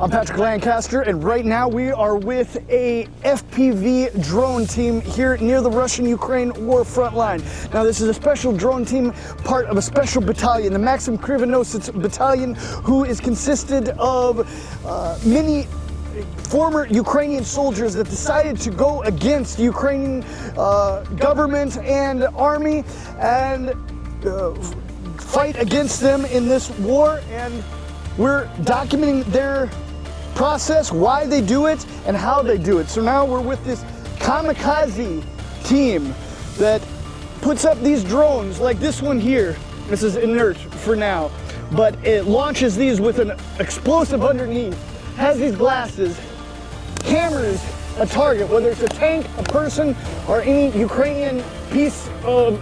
I'm Patrick Lancaster, and right now we are with a FPV drone team here near the Russian-Ukraine war front line. Now, this is a special drone team, part of a special battalion, the Maksim Krivonos Battalion, who is consisted of many former Ukrainian soldiers that decided to go against the Ukrainian government and army and fight against them in this war. And we're documenting their process, why they do it, and how they do it. So now we're with this Kamikaze team that puts up these drones like this one here. This is inert for now, but it launches these with an explosive underneath, has these glasses, hammers a target, whether it's a tank, a person, or any Ukrainian piece of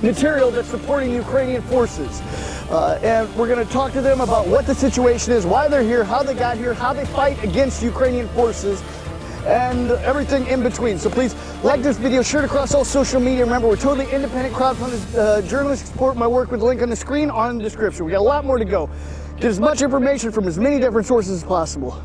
material that's supporting Ukrainian forces. And we're going to talk to them about what the situation is, why they're here, how they got here, how they fight against Ukrainian forces, and everything in between. So please like this video, share it across all social media. Remember, we're totally independent, crowdfunded journalists. Support my work with the link on the screen or in the description. We got a lot more to go. Get as much information from as many different sources as possible.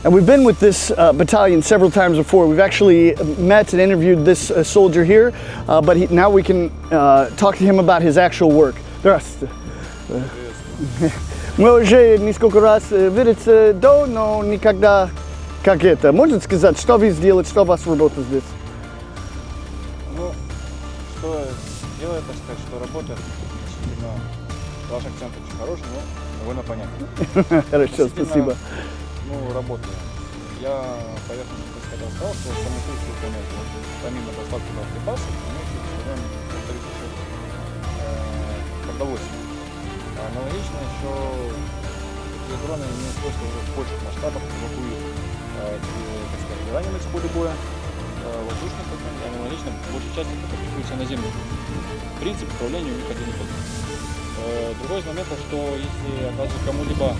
And we've been with this battalion several times before. We've actually met and interviewed this soldier here, but now we can talk to him about his actual work. Здравствуйте. Мы уже несколько раз виделись до, но никогда как это. Можете сказать, что вы сделаете, что у вас работа здесь? Ну, что делает, так сказать, что работает. Действительно, ваш акцент очень хороший, но довольно понятный. Хорошо, спасибо. Ну, работаю. Я поверхностно, так сказать, сказал, что саму функцию выполняют. Помимо доставки боеприпасов, мы выполняем, повторюсь, еще продовольствие. Аналогично еще такие дроны имеют свойство уже в больших масштабах эвакуируют, так сказать, раненых с поля боя, воздушных, аналогично большей части практикуется на землю. Принцип управления у них один и тот же. Другой из моментов, что если оказывать кому-либо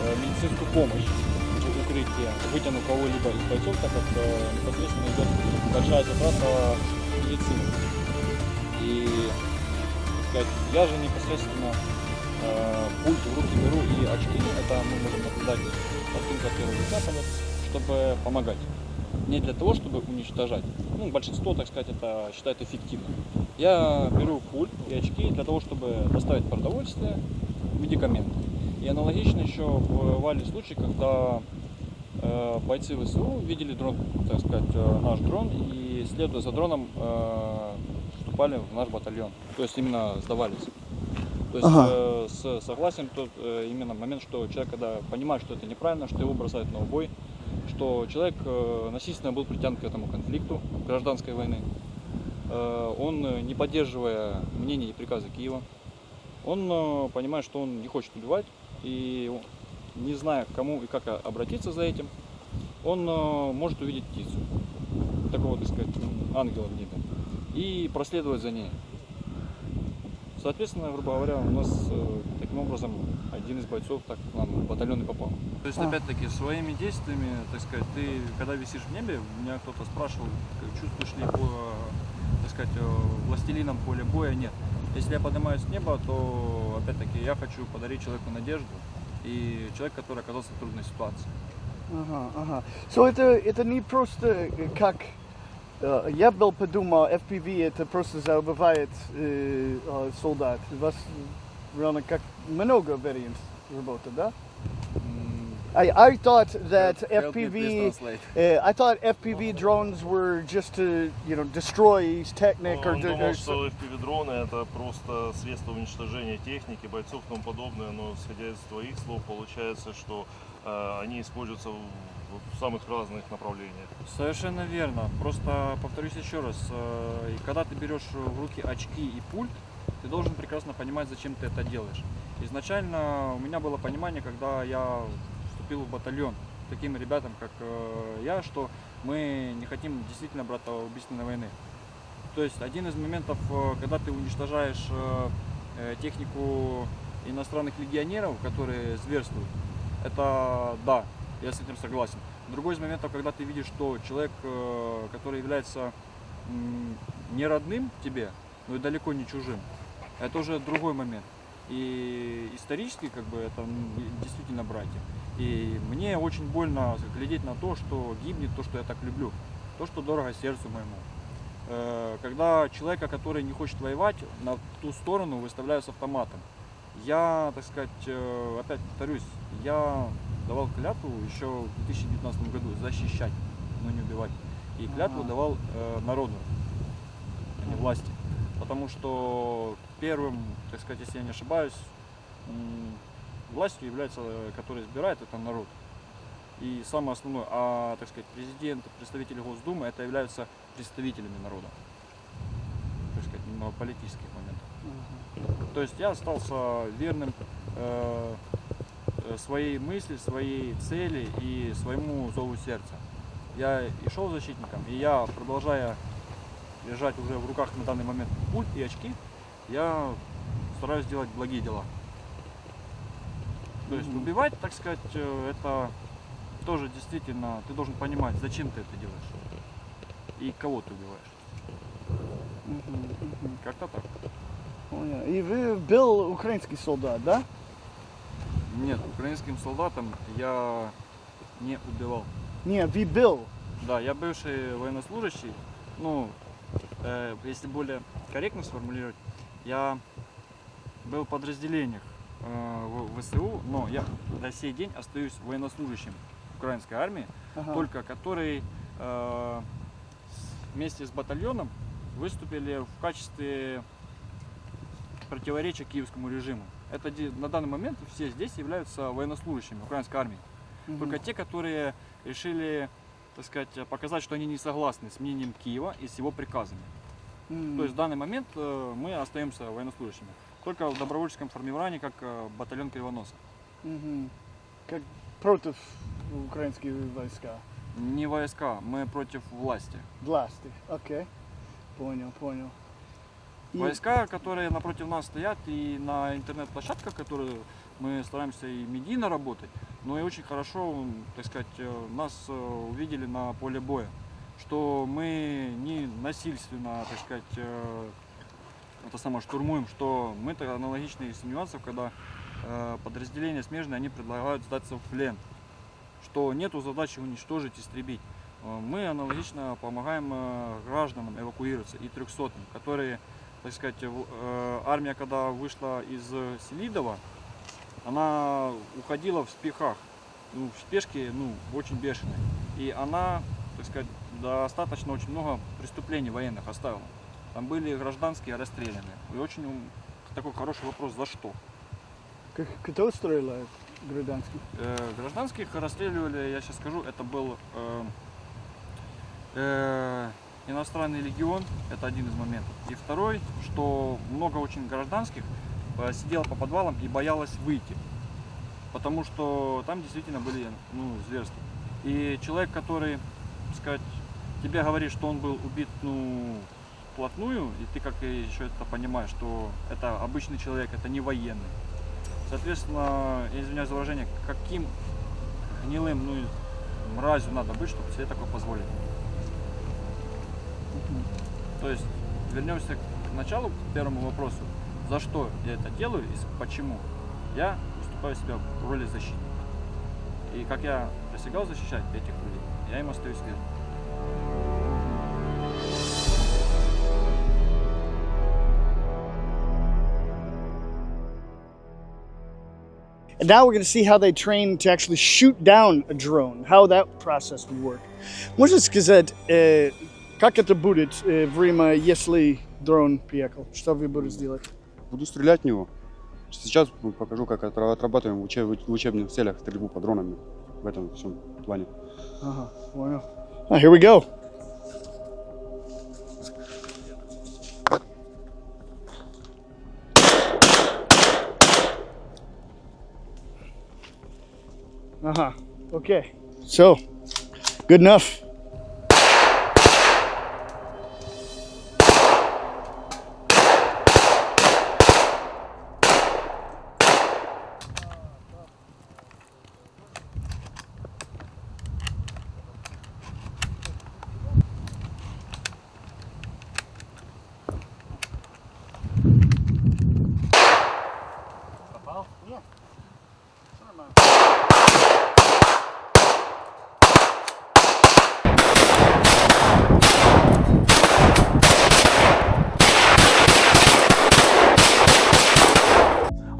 медицинскую помощь в укрытии, вытянув кого-либо из бойцов, так как непосредственно идет большая затрата медицины. И, так сказать, я же непосредственно пульт в руки беру и очки, это мы можем наблюдать картинку от первого лица, чтобы помогать. Не для того, чтобы уничтожать. Ну, большинство, так сказать, это считает эффективным. Я беру пульт и очки для того, чтобы доставить продовольствие, медикаменты. И аналогично еще бывали случаи, когда бойцы ВСУ видели дрон, так сказать, наш дрон, и следуя за дроном вступали в наш батальон. То есть именно сдавались. То есть с согласием тот именно момент, что человек, когда понимает, что это неправильно, что его бросают на убой, что человек насильственно был притянут к этому конфликту гражданской войны, он, не поддерживая мнения и приказы Киева, он понимает, что он не хочет убивать, и не зная, к кому и как обратиться за этим, он может увидеть птицу, такого, так сказать, ангела в небе, и проследовать за ней. Соответственно, грубо говоря, у нас таким образом один из бойцов так к нам в батальон и попал. То есть, опять-таки, своими действиями, так сказать, ты, когда висишь в небе, меня кто-то спрашивал, чувствуешь ли, так сказать, властелином поля боя? Нет. Если я поднимаюсь с неба, то, опять-таки, я хочу подарить человеку надежду и человек, который оказался в трудной ситуации. So это не просто как я был подумал, FPV это просто забывает солдат. У вас ровно как много вариантов работы, да? I thought that FPV, I thought FPV drones were just to, you know, destroy technic or. Он думал, что FPV дроны это просто средство уничтожения техники, бойцов и тому подобное, но исходя из твоих слов получается, что они используются в самых разных направлениях. Совершенно верно. Просто повторюсь еще раз, когда ты берешь в руки очки и пульт, ты должен прекрасно понимать, зачем ты это делаешь. Изначально у меня было понимание, когда я вступил в батальон, таким ребятам, как я, что мы не хотим действительно братоубийственной войны. То есть один из моментов, когда ты уничтожаешь технику иностранных легионеров, которые зверствуют, это да, я с этим согласен. Другой из моментов, когда ты видишь, что человек, который является не родным тебе, но и далеко не чужим, это уже другой момент. И исторически как бы это действительно братья. И мне очень больно глядеть на то, что гибнет то, что я так люблю, то, что дорого сердцу моему. Когда человека, который не хочет воевать, на ту сторону выставляют с автоматом. Я, так сказать, опять повторюсь, я давал клятву еще в 2019 году защищать, но не убивать. И клятву давал народу, а не власти. Потому что первым, так сказать, если я не ошибаюсь, властью является, который избирает, это народ. И самое основное, так сказать, президент, представители Госдумы, это являются представителями народа. Так сказать, немного политических моментов. То есть я остался верным своей мысли, своей цели и своему зову сердца. Я и шел защитником, и я, продолжая держать уже в руках на данный момент пульт и очки, я стараюсь делать благие дела. То есть убивать, так сказать, это тоже действительно, ты должен понимать, зачем ты это делаешь и кого ты убиваешь. Как-то так. И вы был украинский солдат, да? Нет, украинским солдатам я не убивал. Нет, вы был. Да, я бывший военнослужащий. Ну, если более корректно сформулировать, я был в подразделениях в ВСУ, но я до сей день остаюсь военнослужащим украинской армии, только который вместе с батальоном выступили в качестве противоречия киевскому режиму. Это на данный момент все здесь являются военнослужащими украинской армии. Только те, которые решили, так сказать, показать, что они не согласны с мнением Киева и с его приказами. То есть в данный момент мы остаемся военнослужащими. Только в добровольческом формировании, как батальон Кривоноса. Как против украинских войска? Не войска, мы против власти. Власти, окей. Понял. Войска, которые напротив нас стоят, и на интернет-площадках, которые мы стараемся и медийно работать, но и очень хорошо, так сказать, нас увидели на поле боя, что мы не насильственно, так сказать, это самое штурмуем, что мы так аналогично из нюансов, когда подразделения смежные, они предлагают сдаться в плен, что нету задачи уничтожить, истребить. Мы аналогично помогаем гражданам эвакуироваться и 300-м, которые, так сказать, армия, когда вышла из Селидова, она уходила в спехах, в спешке, очень бешеной. И она, так сказать, достаточно очень много преступлений военных оставила. Там были гражданские расстреляны. И очень такой хороший вопрос, за что? Кто стреляет гражданских? Гражданских расстреливали, я сейчас скажу, это был иностранный легион, это один из моментов. И второй, что много очень гражданских сидело по подвалам и боялось выйти, потому что там действительно были зверства. И человек, который, так сказать, тебе говорит, что он был убит вплотную, и ты как еще это понимаешь, что это обычный человек, это не военный. Соответственно, я извиняюсь за выражение, каким гнилым, мразью надо быть, чтобы себе такое позволить. То есть вернемся к началу, к первому вопросу. За что я это делаю и почему? Я выступаю себя в роли защитника. И как я присягал защищать этих людей, я им остаюсь верным. And now we're going to see how they train to actually shoot down a drone, how that process would work. Можешь сказать, как это будет время, если дрон приехал? Что вы будете делать? Буду стрелять в него. Сейчас покажу, как отрабатываем в учебных целях стрельбу по дронам в этом всем плане. Ага, понял. Here we go. Okay. So, good enough.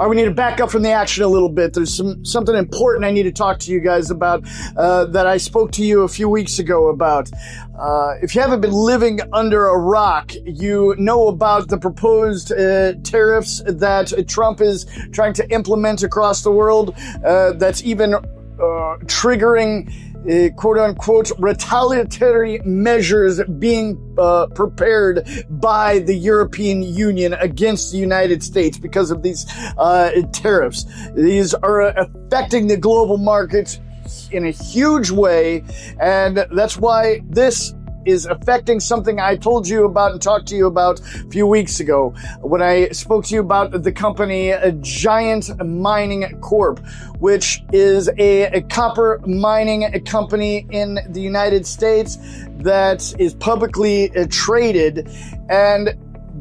All right, we need to back up from the action a little bit. There's something important I need to talk to you guys about that I spoke to you a few weeks ago about. If you haven't been living under a rock, you know about the proposed tariffs that Trump is trying to implement across the world. That's even triggering quote-unquote retaliatory measures being prepared by the European Union against the United States because of these tariffs. These are affecting the global market in a huge way, and that's why this is affecting something I told you about and talked to you about a few weeks ago when I spoke to you about the company Giant Mining Corp, which is a copper mining company in the United States that is publicly traded, and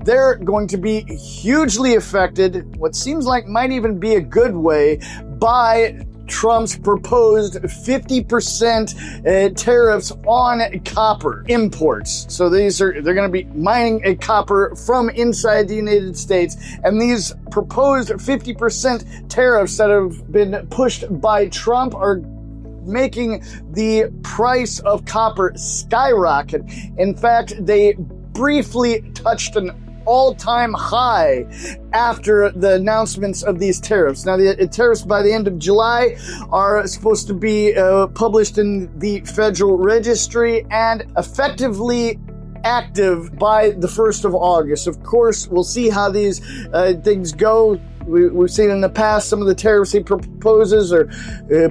they're going to be hugely affected, what seems like might even be a good way, by Trump's proposed 50% tariffs on copper imports. So they're going to be mining a copper from inside the United States, and these proposed 50% tariffs that have been pushed by Trump are making the price of copper skyrocket. In fact, they briefly touched an all-time high after the announcements of these tariffs. Now, the tariffs by the end of July are supposed to be published in the Federal Registry and effectively active by the 1st of August. Of course, we'll see how these things go. We've seen in the past some of the tariffs he proposes are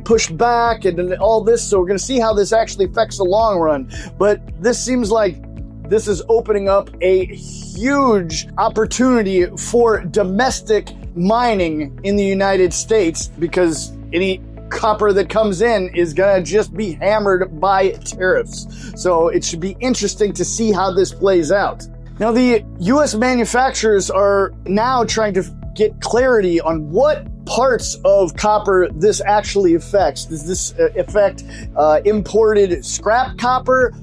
pushed back and all this, so we're going to see how this actually affects the long run. But this seems like this is opening up a huge opportunity for domestic mining in the United States, because any copper that comes in is going to just be hammered by tariffs. So it should be interesting to see how this plays out. Now, the U.S. manufacturers are now trying to get clarity on what parts of copper this actually affects. Does this affect imported scrap copper,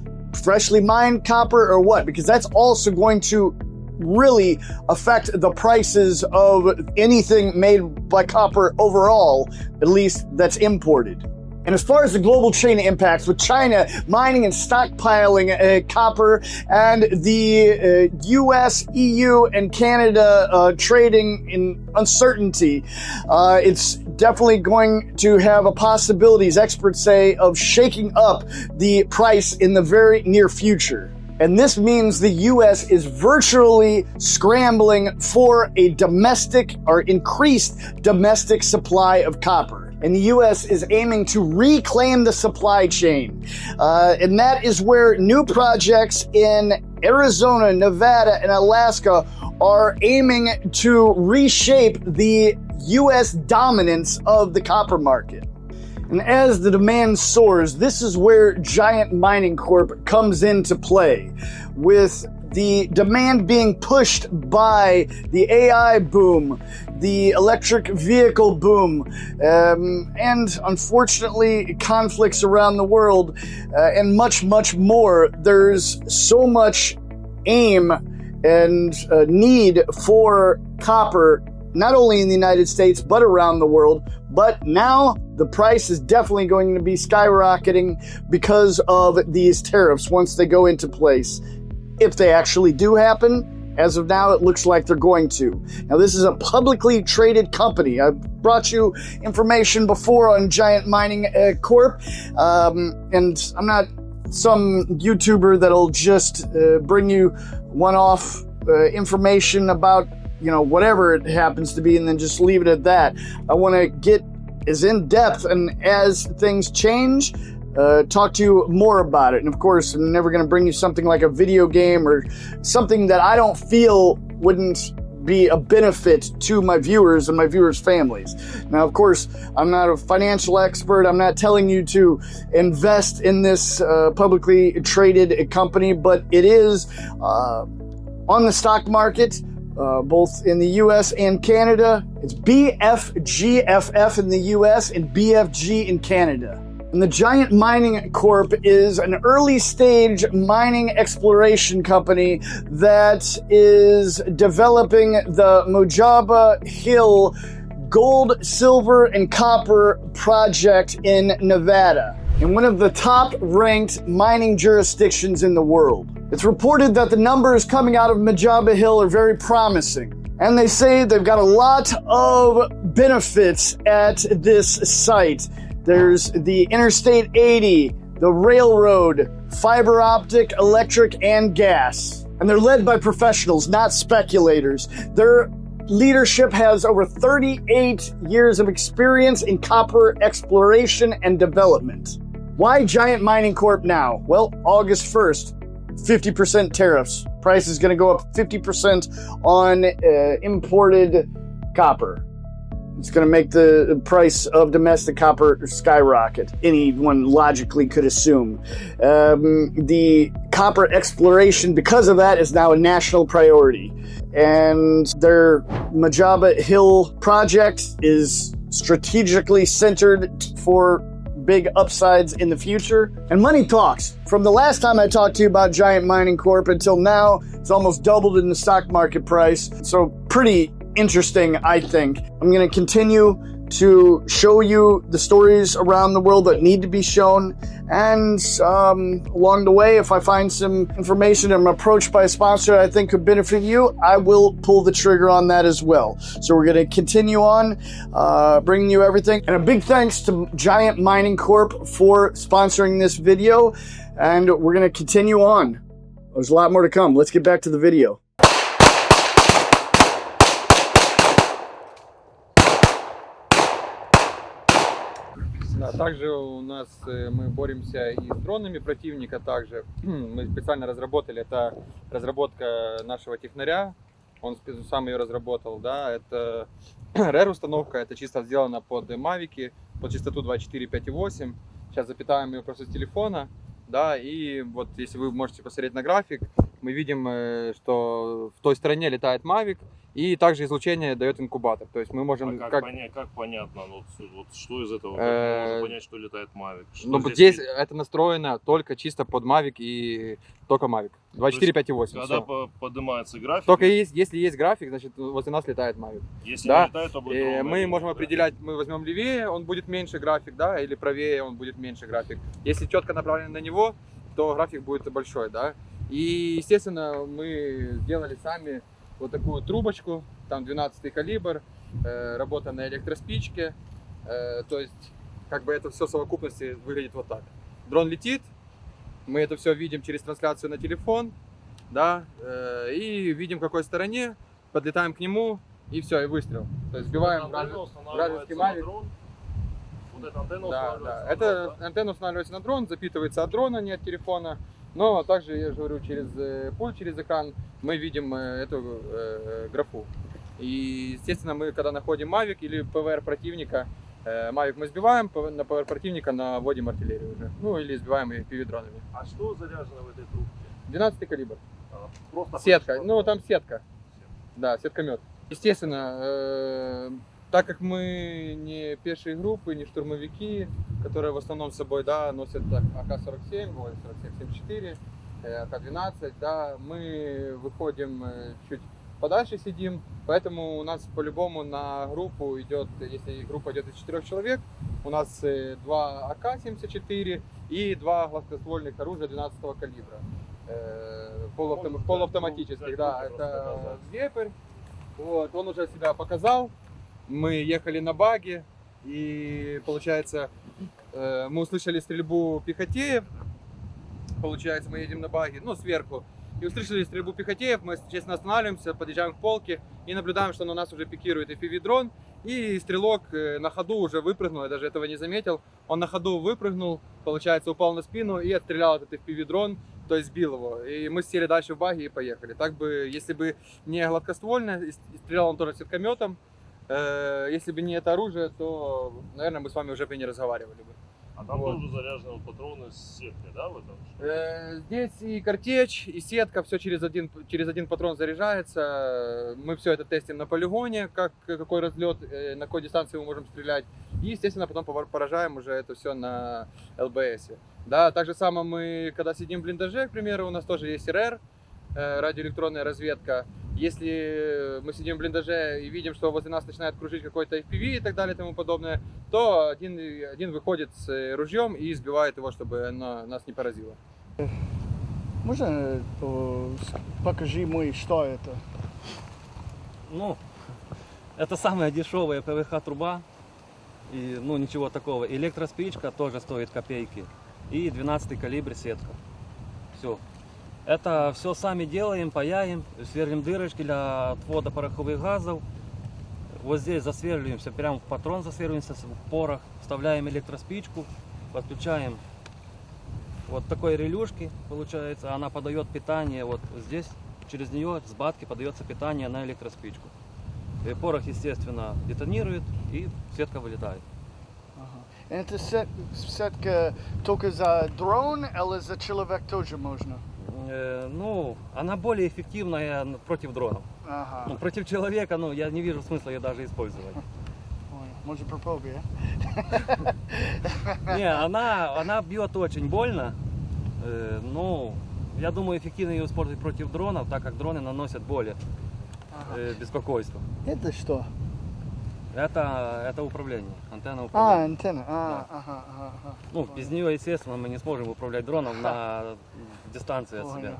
freshly mined copper, or what? Because that's also going to really affect the prices of anything made by copper overall, at least that's imported. And as far as the global chain impacts, with China mining and stockpiling copper, and the US, EU, and Canada trading in uncertainty, it's definitely going to have a possibility, as experts say, of shaking up the price in the very near future. And this means the U.S. is virtually scrambling for a domestic or increased domestic supply of copper. And the U.S. is aiming to reclaim the supply chain. And that is where new projects in Arizona, Nevada, and Alaska are aiming to reshape the U.S. dominance of the copper market. And as the demand soars, this is where Giant Mining Corp comes into play, with the demand being pushed by the AI boom, the electric vehicle boom, and unfortunately conflicts around the world, and much, much more. There's so much aim and need for copper, not only in the United States, but around the world. But now the price is definitely going to be skyrocketing because of these tariffs once they go into place. If they actually do happen, as of now, it looks like they're going to. Now, this is a publicly traded company. I've brought you information before on Giant Mining Corp, and I'm not some YouTuber that'll just bring you one-off information about, you know, whatever it happens to be, and then just leave it at that. I want to get as in depth, and as things change, talk to you more about it. And of course, I'm never going to bring you something like a video game or something that I don't feel wouldn't be a benefit to my viewers and my viewers' families. Now, of course, I'm not a financial expert. I'm not telling you to invest in this publicly traded company, but it is on the stock market, both in the US and Canada. It's BFGFF in the US and BFG in Canada. And the Giant Mining Corp is an early stage mining exploration company that is developing the Mojave Hill gold, silver, and copper project in Nevada, in one of the top-ranked mining jurisdictions in the world. It's reported that the numbers coming out of Mojave Hill are very promising, and they say they've got a lot of benefits at this site. There's the Interstate 80, the railroad, fiber optic, electric, and gas. And they're led by professionals, not speculators. Their leadership has over 38 years of experience in copper exploration and development. Why Giant Mining Corp now? Well, August 1st, 50% tariffs. Price is going to go up 50% on imported copper. It's going to make the price of domestic copper skyrocket. Anyone logically could assume. The copper exploration, because of that, is now a national priority. And their Mojave Hill project is strategically centered for big upsides in the future. And money talks. From the last time I talked to you about Giant Mining Corp until now, it's almost doubled in the stock market price. So pretty interesting, I think. I'm going to continue to show you the stories around the world that need to be shown. And along the way, if I find some information I'm approached by a sponsor I think could benefit you, I will pull the trigger on that as well. So we're going to continue on bringing you everything. And a big thanks to Giant Mining Corp for sponsoring this video. And we're going to continue on. There's a lot more to come. Let's get back to the video. Да, также у нас мы боремся и с дронами противника также. Мы специально разработали, это разработка нашего технаря, он сам ее разработал, да, это RER установка, это чисто сделано под мавики, под частоту 24,5,8. Сейчас запитаем ее просто с телефона, да, и вот если вы можете посмотреть на график, мы видим, что в той стороне летает мавик, и также излучение дает инкубатор. То есть мы можем... Как понятно, вот что из этого? Можно понять, что летает Mavic? Ну, здесь это настроено только чисто под Mavic и только Mavic. 24,5,8. Когда поднимается график... Только если есть график, значит возле нас летает Mavic. Если да? не летает, то будет мы можем определять, мы возьмем левее, он будет меньше график, да, или правее, он будет меньше график. Если четко направлен на него, то график будет большой, да. И, естественно, мы сделали сами вот такую трубочку, там 12-й калибр, работа на электроспичке, то есть как бы это все в совокупности выглядит вот так. Дрон летит, мы это все видим через трансляцию на телефон, да, и видим в какой стороне, подлетаем к нему и все, и выстрел. То есть сбиваем вражеский мавик. Вот эта антенна да. Эта антенна устанавливается на дрон, запитывается от дрона, не от телефона. Но также, я же говорю, через пульт, через экран мы видим эту графу. И, естественно, мы, когда находим Mavic или ПВР противника, Mavic мы сбиваем, на ПВР противника наводим артиллерию уже. Ну, или сбиваем FPV-дронами. А что заряжено в этой трубке? 12-й калибр. Просто сетка. Ну, там сетка. Да, сетка-мет. Естественно, так как мы не пешие группы, не штурмовики, которые в основном с собой, да, носят АК-47, 47-74, АК-12, да, мы выходим чуть подальше сидим, поэтому у нас по-любому на группу идет, если группа идет из 4 человек, у нас 2 АК-74 и 2 гладкоствольных оружия 12-го калибра, полуавтоматических, да, это вепрь, вот, он уже себя показал. Мы ехали на баге, и, получается, мы услышали стрельбу пехотеев, получается, мы едем на баге, ну, сверху, и услышали стрельбу пехотеев, мы, честно, останавливаемся, подъезжаем к полке и наблюдаем, что на нас уже пикирует FPV-дрон, и стрелок на ходу уже выпрыгнул, я даже этого не заметил, он на ходу выпрыгнул, получается, упал на спину и отстрелял этот FPV-дрон, то есть сбил его, и мы сели дальше в баги и поехали. Так бы, если бы не гладкоствольно, и стрелял он тоже сеткометом, если бы не это оружие, то, наверное, мы с вами уже бы не разговаривали бы. А там тоже заряжены патроны с сеткой, да, в этом? Здесь и картечь, и сетка, все через один патрон заряжается. Мы все это тестим на полигоне, какой разлет, на какой дистанции мы можем стрелять. И, естественно, потом поражаем уже это все на ЛБС. Да, так же самое мы, когда сидим в блиндаже, к примеру, у нас тоже есть РР, радиоэлектронная разведка. Если мы сидим в блиндаже и видим, что возле нас начинает кружить какой-то FPV и так далее и тому подобное, то один выходит с ружьем и сбивает его, чтобы оно нас не поразило. Можно покажи мне, что это? Ну, это самая дешевая ПВХ-труба. И, ну, ничего такого. Электроспичка тоже стоит копейки. И 12-й калибр сетка. Все. Это все сами делаем, паяем, сверлим дырочки для отвода пороховых газов. Вот здесь засверливаемся, прямо в патрон засверливаемся в порох, вставляем электроспичку, подключаем вот такой релюшки, получается, она подает питание вот здесь, через нее с батки подается питание на электроспичку. И порох, естественно, детонирует и сетка вылетает. Это сетка только за дрон или за человек тоже можно? Ну, она более эффективная против дронов. Ага. Ну, против человека, ну, я не вижу смысла ее даже использовать. Может попробуй, Не, она бьет очень больно. Ну, я думаю, эффективно ее использовать против дронов, так как дроны наносят более беспокойство. Это что? Это управление, антенна управления. Антенна. Да. Ага. Ну, без нее, естественно, мы не сможем управлять дроном на дистанции от себя.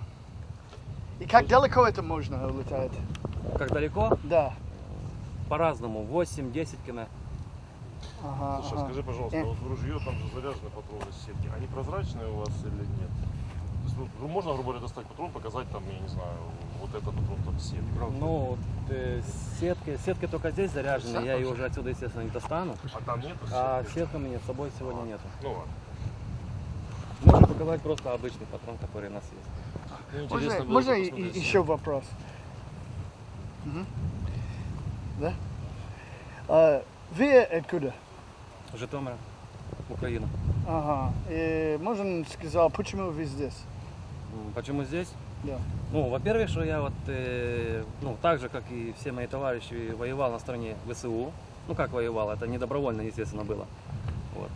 И как далеко это можно улетать? Как далеко? Да. По-разному, 8-10 км. Ага. Слушай, скажи, пожалуйста, вот в ружье там же заряжены патроны с сетки. Они прозрачные у вас или нет? То есть, ну, можно, грубо говоря, достать патрон, показать там, я не знаю, вот этот патрон там с сетки. Ну, сетки только здесь заряжены, я ее уже отсюда, естественно, не достану. А там нету А сетки? сетка у меня с собой сегодня нету. Ну ладно. Можно показать просто обычный патрон, который у нас есть. Ну, интересно было Можно бы посмотреть. еще вопрос? Да? Вы откуда? Житомир, Украина. Ага. И можно сказать, почему вы здесь? Почему здесь? Да. Ну, во-первых, что я вот, ну, так же, как и все мои товарищи, воевал на стороне ВСУ. Ну, как воевал, это не добровольно, естественно, было. Вот.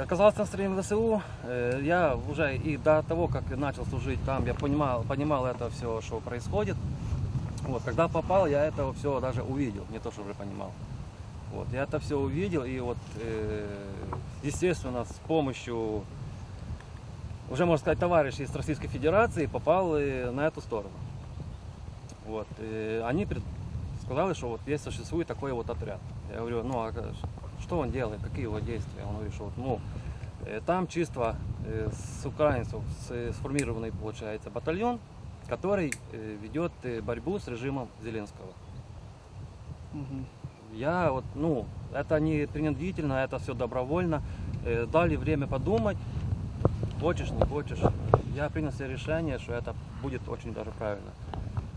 Оказался на стороне ВСУ, я уже и до того, как начал служить там, я понимал это все, что происходит. Вот, когда попал, я это все даже увидел, не то, что уже понимал. Вот, я это все увидел, и вот, естественно, с помощью, уже можно сказать, товарищей из Российской Федерации попал на эту сторону. Вот, они сказали, что вот есть, существует такой вот отряд. Я говорю, ну а что он делает, какие его действия? Он говорит, что вот, ну, там чисто с украинцев сформированный, получается, батальон, который ведет борьбу с режимом Зеленского. Я вот, ну, это не принудительно, это все добровольно. Дали время подумать, хочешь, не хочешь. Я принял себе решение, что это будет очень даже правильно.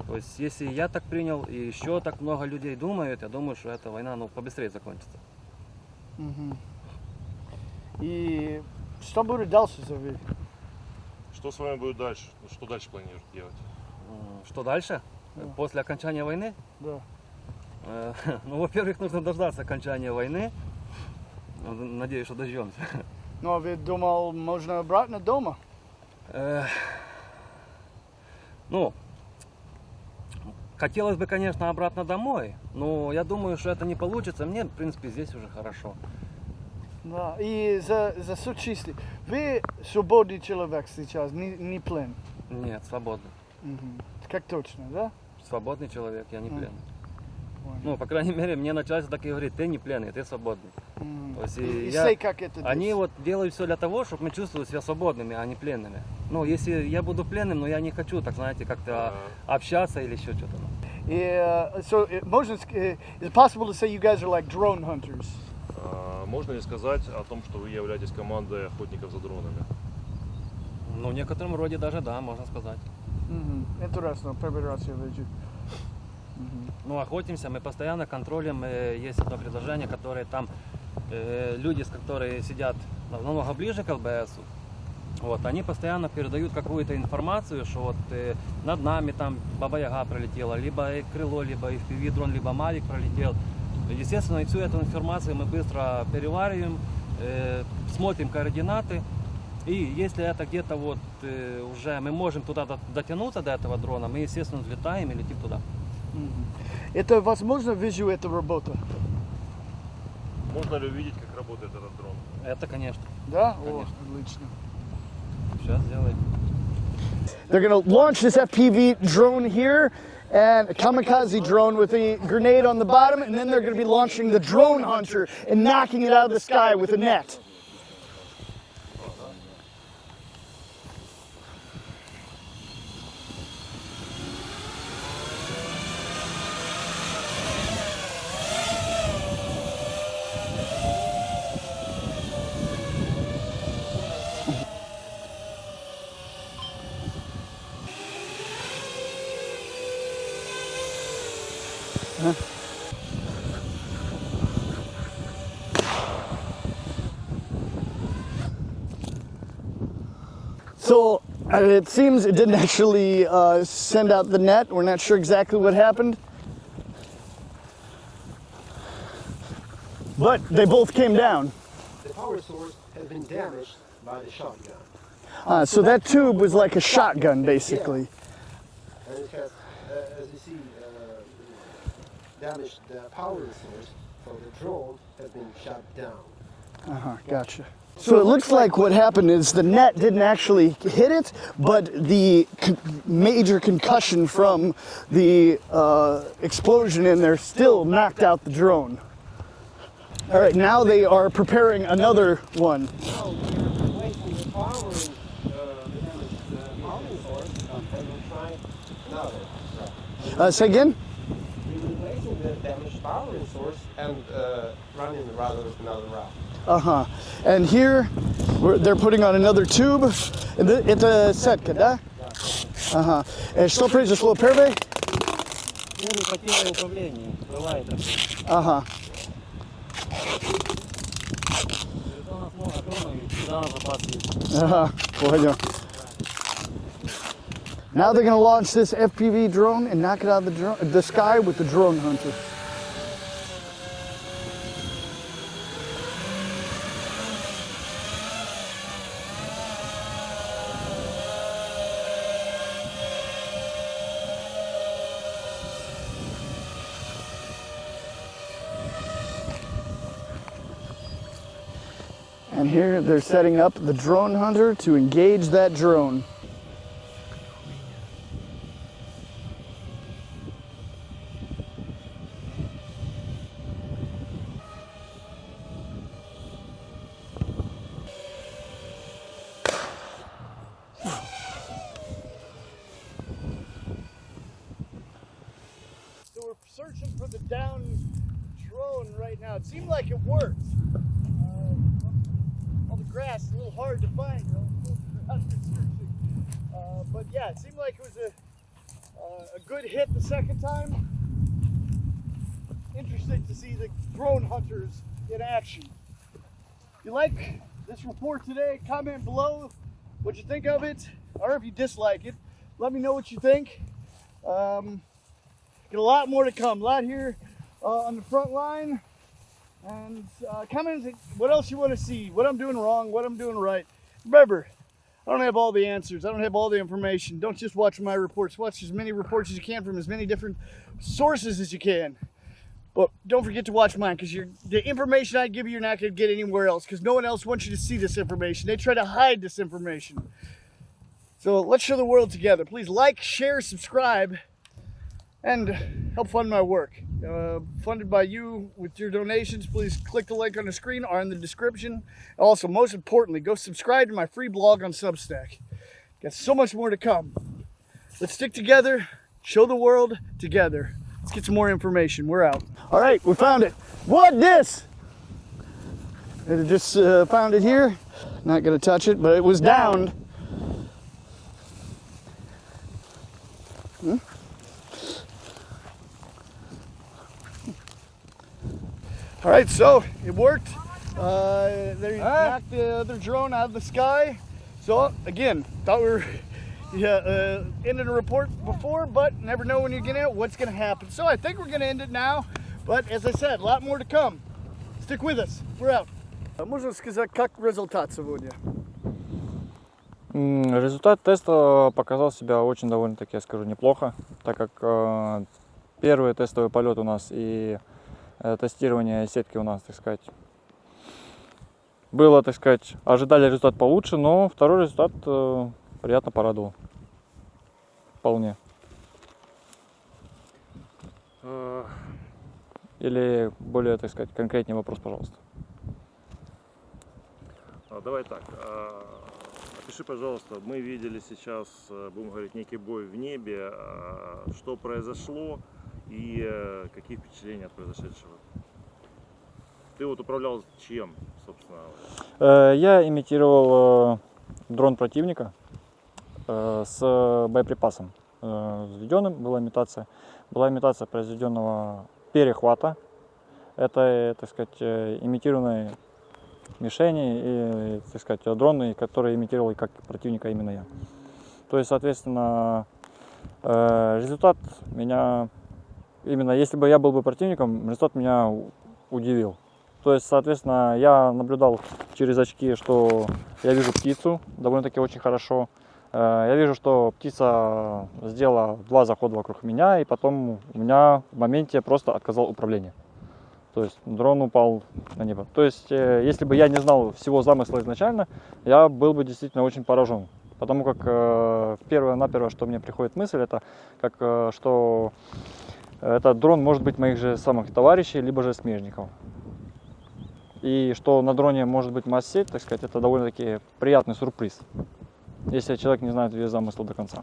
То есть, если я так принял, и еще так много людей думают, я думаю, что эта война, ну, побыстрее закончится. И что будет дальше за вы? Что с вами будет дальше? Ну, что дальше планируете делать? Что дальше? Да. После окончания войны? Да. Ну, во-первых, нужно дождаться окончания войны. Надеюсь, что дождемся. Ну, а вы думал, можно обратно дома? Ну, хотелось бы, конечно, обратно домой, но я думаю, что это не получится. Мне, в принципе, здесь уже хорошо. Да. И за суд чисти. Вы свободный человек сейчас, не плен? Нет, свободный. Как точно, да? Свободный человек, я не пленный. Понял. Ну, по крайней мере, мне начальство так и говорит, ты не пленный, ты свободный. То есть, И say, как это они здесь? вот делают все для того, чтобы мы чувствовали себя свободными, а не пленными. Ну, если я буду пленным, но я не хочу, так знаете, как-то общаться или еще что-то. So, можно, is it possible to say you guys are like drone hunters? Можно ли сказать о том, что вы являетесь командой охотников за дронами? Ну, в некотором роде даже да, можно сказать. Интересно, первый раз я вижу. Ну, охотимся, мы постоянно контролем. Есть одно предложение, которое там люди, которые сидят намного ближе к ЛБСу, вот, они постоянно передают какую-то информацию, что вот над нами там Баба-Яга пролетела, либо крыло, либо FPV дрон, либо Мавик пролетел. Естественно, и всю эту информацию мы быстро перевариваем, смотрим координаты, И если это где-то вот уже мы можем туда дотянуться до этого дрона, мы, естественно, взлетаем и летим туда. Это возможно вижу эта работа? Можно ли увидеть, как работает этот дрон? Это, конечно. Да? Конечно. О, отлично. Сейчас сделаем. They're going to launch this FPV drone here, and a Kamikaze drone with a grenade on the bottom, and then they're going to be launching the drone hunter and knocking it out of the sky with a net. So it seems it didn't actually send out the net. We're not sure exactly what happened. But they both came down. The power source has been damaged by the shotgun. So that tube was like a shotgun, basically. And it has, as you see, damaged the power source, so the drone has been shut down. Gotcha. So it looks like what happened is the net didn't actually hit it, but the major concussion from the explosion in there still knocked out the drone. All right, now they are preparing another one. So we're replacing the power, the damaged power source, and we're trying another. Say again? We're replacing the damaged power source and running another route. And here they're putting on another tube. Это сетка, да? Ага. Что произошло первое? Потеря управления. Бывает. Ага. Понял. Now they're going to launch this FPV drone and knock it out of the sky with the drone hunter. And here they're setting up the drone hunter to engage that drone. So we're searching for the down drone right now. It seemed like it worked. All the grass is a little hard to find. But yeah, it seemed like it was a good hit the second time. Interesting to see the drone hunters in action. If you like this report today, comment below what you think of it, or if you dislike it. Let me know what you think. Get a lot more to come. A lot here on the front line. And comment what else you want to see, what I'm doing wrong, what I'm doing right. Remember, I don't have all the answers. I don't have all the information. Don't just watch my reports. Watch as many reports as you can from as many different sources as you can. But don't forget to watch mine, because the information I give you, you're not going to get anywhere else, because no one else wants you to see this information. They try to hide this information. So let's show the world together. Please like, share, subscribe, and help fund my work. Funded by you with your donations. Please click the link on the screen or in the description. Also, most importantly, go subscribe to my free blog on Substack. Got so much more to come. Let's stick together, show the world together. Let's get some more information. We're out. All right, we found it. What this? I just found it here. Not gonna touch it, but it was downed. All right, so it worked. They knocked the other drone out of the sky. So again, thought we were ended a report before, but never know when you're gonna what's gonna happen. So I think we're gonna end it now. But as I said, a lot more to come. Stick with us. We're out. Можно сказать, как результат сегодня? Результат теста показал себя очень довольно-таки, я скажу, неплохо, так как первый тестовый полет у нас и тестирование сетки у нас, так сказать, было, так сказать, ожидали результат получше, но второй результат приятно порадовал. Вполне. Или более, так сказать, конкретнее вопрос, пожалуйста. Давай так. Опиши, пожалуйста, мы видели сейчас, будем говорить, некий бой в небе. Что произошло и какие впечатления от произошедшего? Ты вот управлял чем, собственно? Я имитировал дрон противника с боеприпасом введенным. Была имитация произведенного перехвата. Это, так сказать, имитированные мишени и, так сказать, дроны, которые имитировали как противника именно я. То есть, соответственно, результат меня, именно если бы я был бы противником, результат меня удивил. То есть, соответственно, я наблюдал через очки, что я вижу птицу довольно-таки очень хорошо. Я вижу, что птица сделала 2 захода вокруг меня, и потом у меня в моменте просто отказал управление. То есть дрон упал на небо. То есть, если бы я не знал всего замысла изначально, я был бы действительно очень поражен. Потому как первое-наперво, что мне приходит мысль, это как что этот дрон может быть моих же самых товарищей, либо же смежников. И что на дроне может быть масс-сеть, так сказать, это довольно-таки приятный сюрприз, если человек не знает весь замысел до конца.